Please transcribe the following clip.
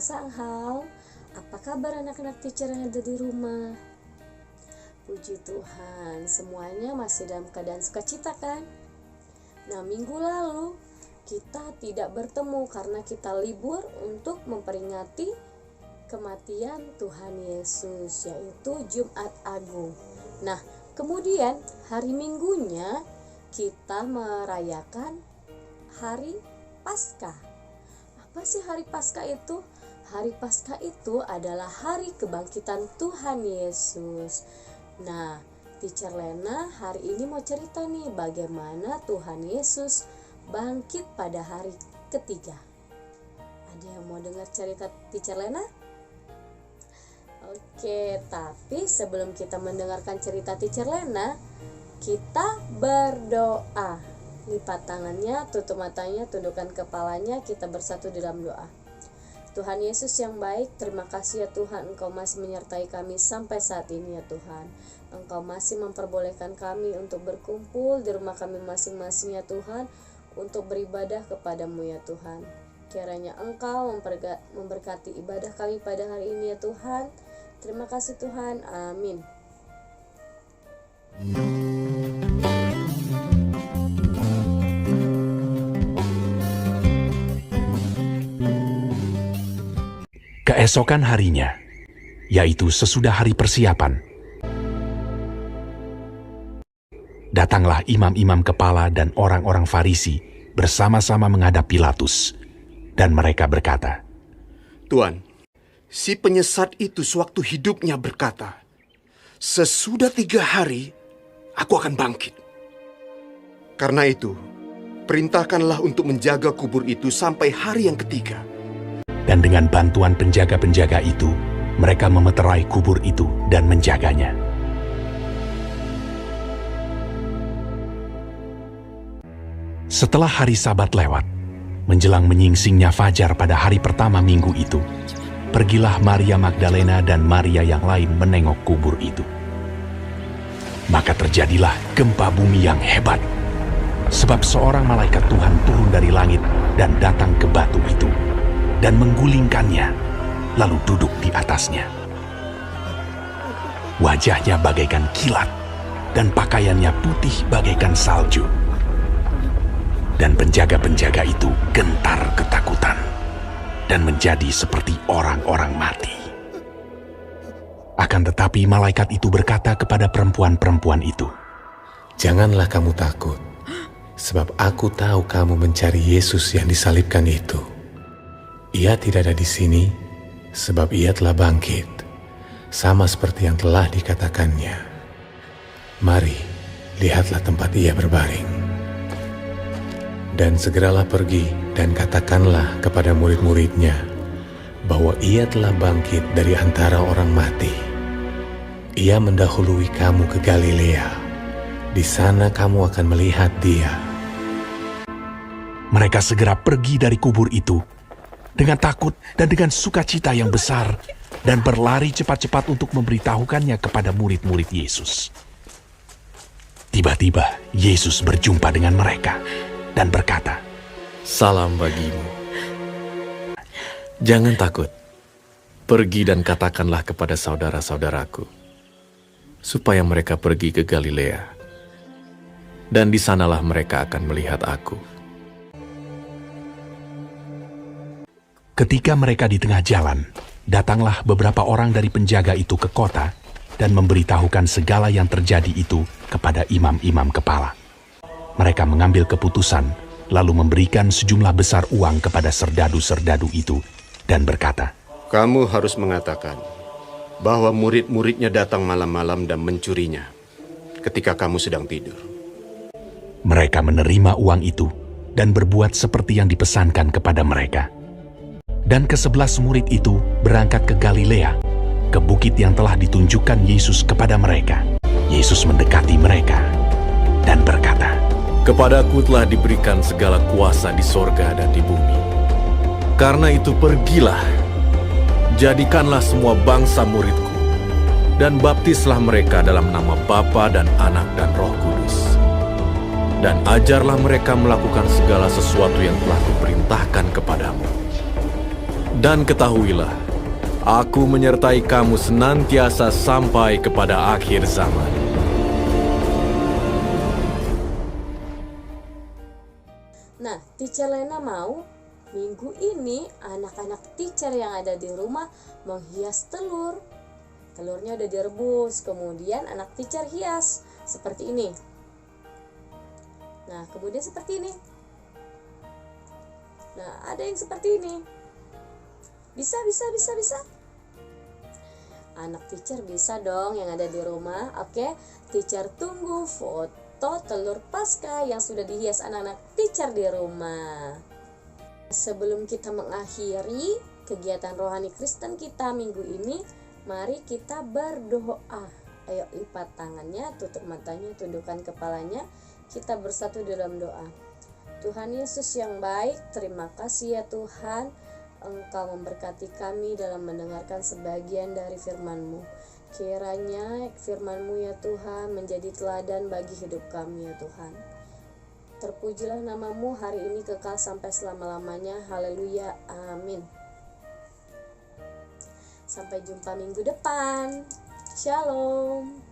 Sang Hao. Apa kabar anak-anak teacher yang ada di rumah? Puji Tuhan, semuanya masih dalam keadaan sukacita kan? Nah, minggu lalu kita tidak bertemu karena kita libur untuk memperingati kematian Tuhan Yesus, yaitu Jumat Agung. Nah, kemudian hari Minggunya kita merayakan Hari Paskah. Apa sih Hari Paskah itu? Hari Paskah itu adalah hari kebangkitan Tuhan Yesus. Nah, Teacher Lena hari ini mau cerita nih bagaimana Tuhan Yesus bangkit pada hari ketiga. Ada yang mau dengar cerita Teacher Lena? Oke, tapi sebelum kita mendengarkan cerita Teacher Lena, kita berdoa. Lipat tangannya, tutup matanya, tundukkan kepalanya, kita bersatu dalam doa. Tuhan Yesus yang baik, terima kasih ya Tuhan, Engkau masih menyertai kami sampai saat ini ya Tuhan. Engkau masih memperbolehkan kami untuk berkumpul di rumah kami masing-masing ya Tuhan, untuk beribadah kepadamu ya Tuhan. Kiranya Engkau memberkati ibadah kami pada hari ini ya Tuhan. Terima kasih Tuhan, amin. Keesokan harinya, yaitu sesudah hari persiapan, datanglah imam-imam kepala dan orang-orang Farisi bersama-sama menghadap Pilatus, dan mereka berkata, "Tuan, si penyesat itu sewaktu hidupnya berkata, 'Sesudah 3 hari, aku akan bangkit.' Karena itu, perintahkanlah untuk menjaga kubur itu sampai hari yang ketiga." Dan dengan bantuan penjaga-penjaga itu, mereka memeterai kubur itu dan menjaganya. Setelah hari Sabat lewat, menjelang menyingsingnya fajar pada hari pertama minggu itu, pergilah Maria Magdalena dan Maria yang lain menengok kubur itu. Maka terjadilah gempa bumi yang hebat, sebab seorang malaikat Tuhan turun dari langit dan datang ke batu itu, dan menggulingkannya, lalu duduk di atasnya. Wajahnya bagaikan kilat, dan pakaiannya putih bagaikan salju. Dan penjaga-penjaga itu gentar ketakutan, dan menjadi seperti orang-orang mati. Akan tetapi malaikat itu berkata kepada perempuan-perempuan itu, "Janganlah kamu takut, sebab aku tahu kamu mencari Yesus yang disalibkan itu. Ia tidak ada di sini, sebab ia telah bangkit, sama seperti yang telah dikatakannya. Mari, lihatlah tempat ia berbaring. Dan segeralah pergi dan katakanlah kepada murid-muridnya bahwa ia telah bangkit dari antara orang mati. Ia mendahului kamu ke Galilea. Di sana kamu akan melihat dia." Mereka segera pergi dari kubur itu dengan takut dan dengan sukacita yang besar, dan berlari cepat-cepat untuk memberitahukannya kepada murid-murid Yesus. Tiba-tiba Yesus berjumpa dengan mereka dan berkata, "Salam bagimu. Jangan takut. Pergi dan katakanlah kepada saudara-saudaraku, supaya mereka pergi ke Galilea, dan di sanalah mereka akan melihat aku." Ketika mereka di tengah jalan, datanglah beberapa orang dari penjaga itu ke kota dan memberitahukan segala yang terjadi itu kepada imam-imam kepala. Mereka mengambil keputusan, lalu memberikan sejumlah besar uang kepada serdadu-serdadu itu dan berkata, "Kamu harus mengatakan bahwa murid-muridnya datang malam-malam dan mencurinya ketika kamu sedang tidur." Mereka menerima uang itu dan berbuat seperti yang dipesankan kepada mereka. Dan ke-11 murid itu berangkat ke Galilea, ke bukit yang telah ditunjukkan Yesus kepada mereka. Yesus mendekati mereka dan berkata, "Kepadaku telah diberikan segala kuasa di sorga dan di bumi. Karena itu pergilah, jadikanlah semua bangsa muridku, dan baptislah mereka dalam nama Bapa dan Anak dan Roh Kudus. Dan ajarlah mereka melakukan segala sesuatu yang telah kuperintahkan kepadamu. Dan ketahuilah, aku menyertai kamu senantiasa sampai kepada akhir zaman. Nah, Teacher Lena mau minggu ini anak-anak teacher yang ada di rumah menghias telur. Telurnya udah direbus, kemudian anak teacher hias seperti ini. Nah, kemudian seperti ini. Nah, ada yang seperti ini. Bisa. Anak teacher bisa dong yang ada di rumah. Oke, teacher tunggu foto telur Paskah yang sudah dihias anak-anak teacher di rumah. Sebelum kita mengakhiri kegiatan rohani Kristen kita minggu ini, mari kita berdoa. Ayo lipat tangannya, tutup matanya, tundukkan kepalanya. Kita bersatu dalam doa. Tuhan Yesus yang baik, terima kasih ya Tuhan, Engkau memberkati kami dalam mendengarkan sebagian dari firman-Mu. Kiranya firman-Mu ya Tuhan menjadi teladan bagi hidup kami ya Tuhan. Terpujilah nama-Mu hari ini kekal sampai selama-lamanya. Haleluya, amin. Sampai jumpa minggu depan. Shalom.